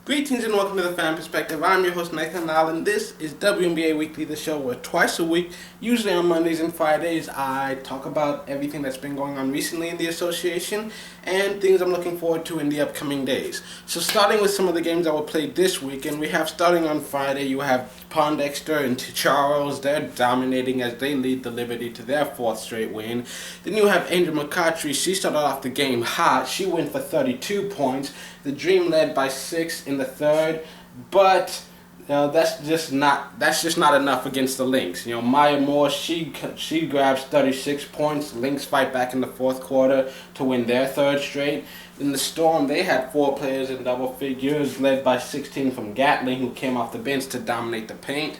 Greetings and welcome to the Fan Perspective. I'm your host Nathan Allen. This is WNBA Weekly, the show where twice a week, usually on Mondays and Fridays, I talk about everything that's been going on recently in the association and things I'm looking forward to in the upcoming days. So starting with some of the games that were played this week, and we have starting on Friday, you have Pondexter and Charles. They're dominating as they lead the Liberty to their fourth straight win. Then you have Angel McCoughtry. She started off the game hot. She went for 32 points. The Dream led by 6 in the third, but that's just not enough against the Lynx. Maya Moore, she grabs 36 points. Lynx fight back in the fourth quarter to win their third straight. In the Storm, they had 4 players in double figures, led by 16 from Gatling, who came off the bench to dominate the paint.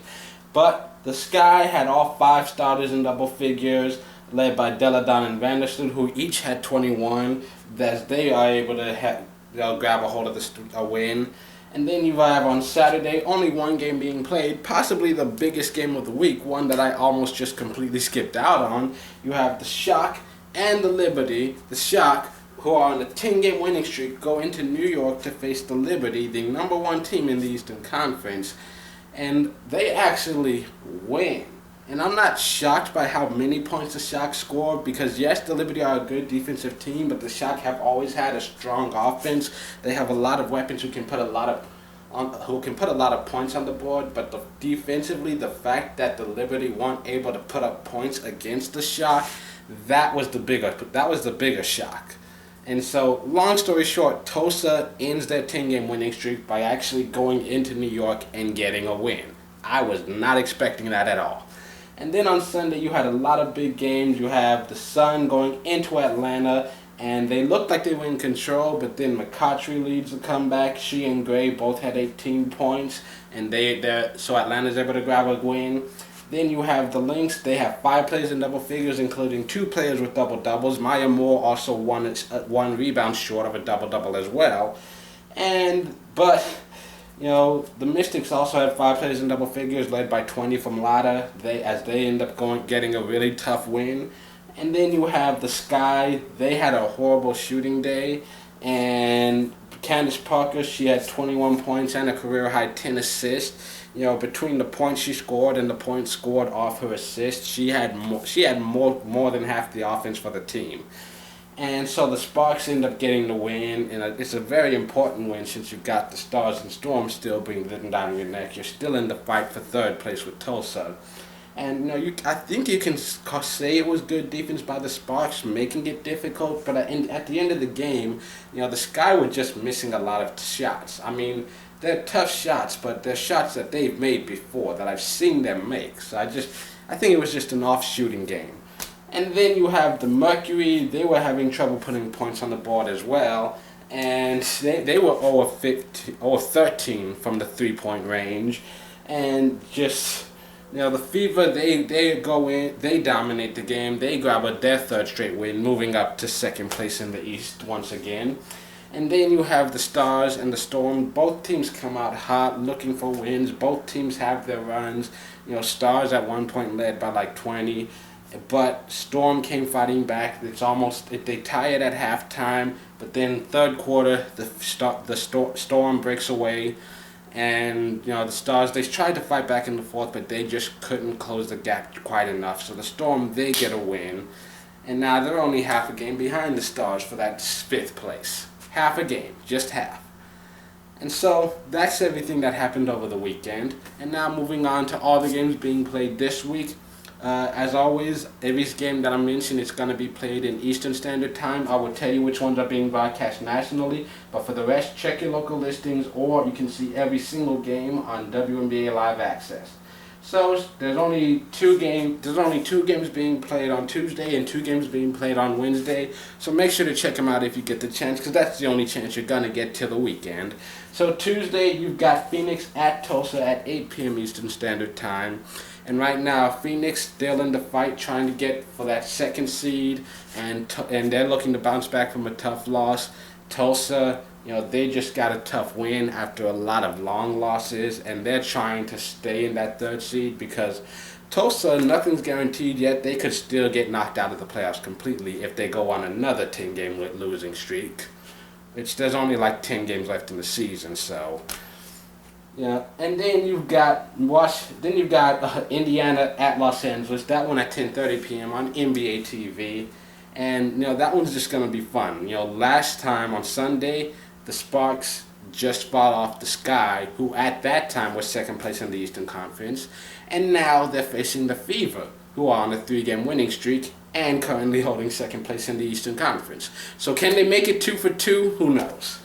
But the Sky had all 5 starters in double figures, led by Delle Donne and Vandersloot, who each had 21, as they are able to grab a hold of a win. And then you have on Saturday only one game being played, possibly the biggest game of the week, one that I almost just completely skipped out on. You have the Shock and the Liberty. The Shock, who are on a 10-game winning streak, go into New York to face the Liberty, the number 1 team in the Eastern Conference, and they actually win. And I'm not shocked by how many points the Shock score, because yes, the Liberty are a good defensive team, but the Shock have always had a strong offense. They have a lot of weapons who can put a lot of points on the board. But defensively, the fact that the Liberty weren't able to put up points against the Shock, that was the bigger shock. And so, long story short, Tulsa ends their 10-game winning streak by actually going into New York and getting a win. I was not expecting that at all. And then on Sunday, you had a lot of big games. You have the Sun going into Atlanta, and they looked like they were in control, but then McCoughtry leads the comeback. She and Gray both had 18 points, and so Atlanta's able to grab a win. Then you have the Lynx. They have 5 players in double figures, including 2 players with double-doubles. Maya Moore also one rebound short of a double-double as well. But the Mystics also had 5 players in double figures, led by 20 from Lada. They end up getting a really tough win. And then you have the Sky. They had a horrible shooting day, and Candace Parker, she had 21 points and a career-high 10 assists. Between the points she scored and the points scored off her assists, she had more than half the offense for the team. And so the Sparks end up getting the win, and it's a very important win since you've got the Stars and Storm still breathing down your neck. You're still in the fight for third place with Tulsa. And I think you can say it was good defense by the Sparks, making it difficult. But at the end of the game, the Sky were just missing a lot of shots. I mean, they're tough shots, but they're shots that they've made before, that I've seen them make. So I think it was just an off-shooting game. And then you have the Mercury. They were having trouble putting points on the board as well, and they were 0-13 from the 3-point range. And just the Fever, they go in, they dominate the game. They grab their third straight win, moving up to second place in the East once again. And then you have the Stars and the Storm. Both teams come out hot, looking for wins. Both teams have their runs. Stars at one point led by like 20, but Storm came fighting back. They tie it at halftime, but then third quarter, the Storm breaks away, and the Stars, they tried to fight back in the fourth, but they just couldn't close the gap quite enough. So the Storm, they get a win, and now they're only half a game behind the Stars for that 5th place. Half a game, just half. And so that's everything that happened over the weekend. And now moving on to all the games being played this week. As always, every game that I mentioned is going to be played in Eastern Standard Time. I will tell you which ones are being broadcast nationally, but for the rest, check your local listings, or you can see every single game on WNBA Live Access. So there's only 2 games being played on Tuesday and 2 games being played on Wednesday. So make sure to check them out if you get the chance, because that's the only chance you're going to get till the weekend. So Tuesday, you've got Phoenix at Tulsa at 8 p.m. Eastern Standard Time. And right now, Phoenix still in the fight, trying to get for that 2nd seed, and they're looking to bounce back from a tough loss. Tulsa, they just got a tough win after a lot of long losses, and they're trying to stay in that 3rd seed, because Tulsa, nothing's guaranteed yet. They could still get knocked out of the playoffs completely if they go on another 10-game losing streak. which there's only like 10 games left in the season, so yeah. And then you've got Indiana at Los Angeles. That one at 10:30 p.m. on NBA TV, and that one's just gonna be fun. Last time on Sunday, the Sparks just fought off the Sky, who at that time was second place in the Eastern Conference, and now they're facing the Fever, who are on a 3-game winning streak and currently holding second place in the Eastern Conference. So can they make it 2 for 2? Who knows?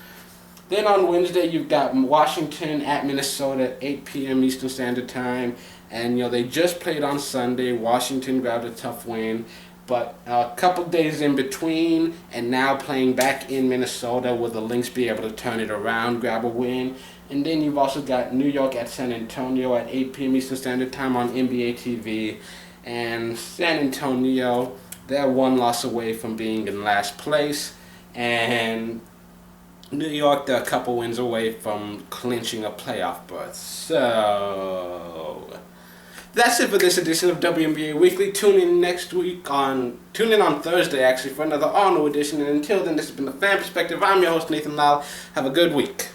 Then on Wednesday, you've got Washington at Minnesota, 8 p.m. Eastern Standard Time. And, they just played on Sunday. Washington grabbed a tough win. But a couple days in between, and now playing back in Minnesota, will the Lynx be able to turn it around, grab a win? And then you've also got New York at San Antonio at 8 p.m. Eastern Standard Time on NBA TV. And San Antonio, they're one loss away from being in last place. And New York, they're a couple wins away from clinching a playoff berth. So that's it for this edition of WNBA Weekly. Tune in on Thursday actually for another all-new edition. And until then, this has been the Fan Perspective. I'm your host, Nathan Lyle. Have a good week.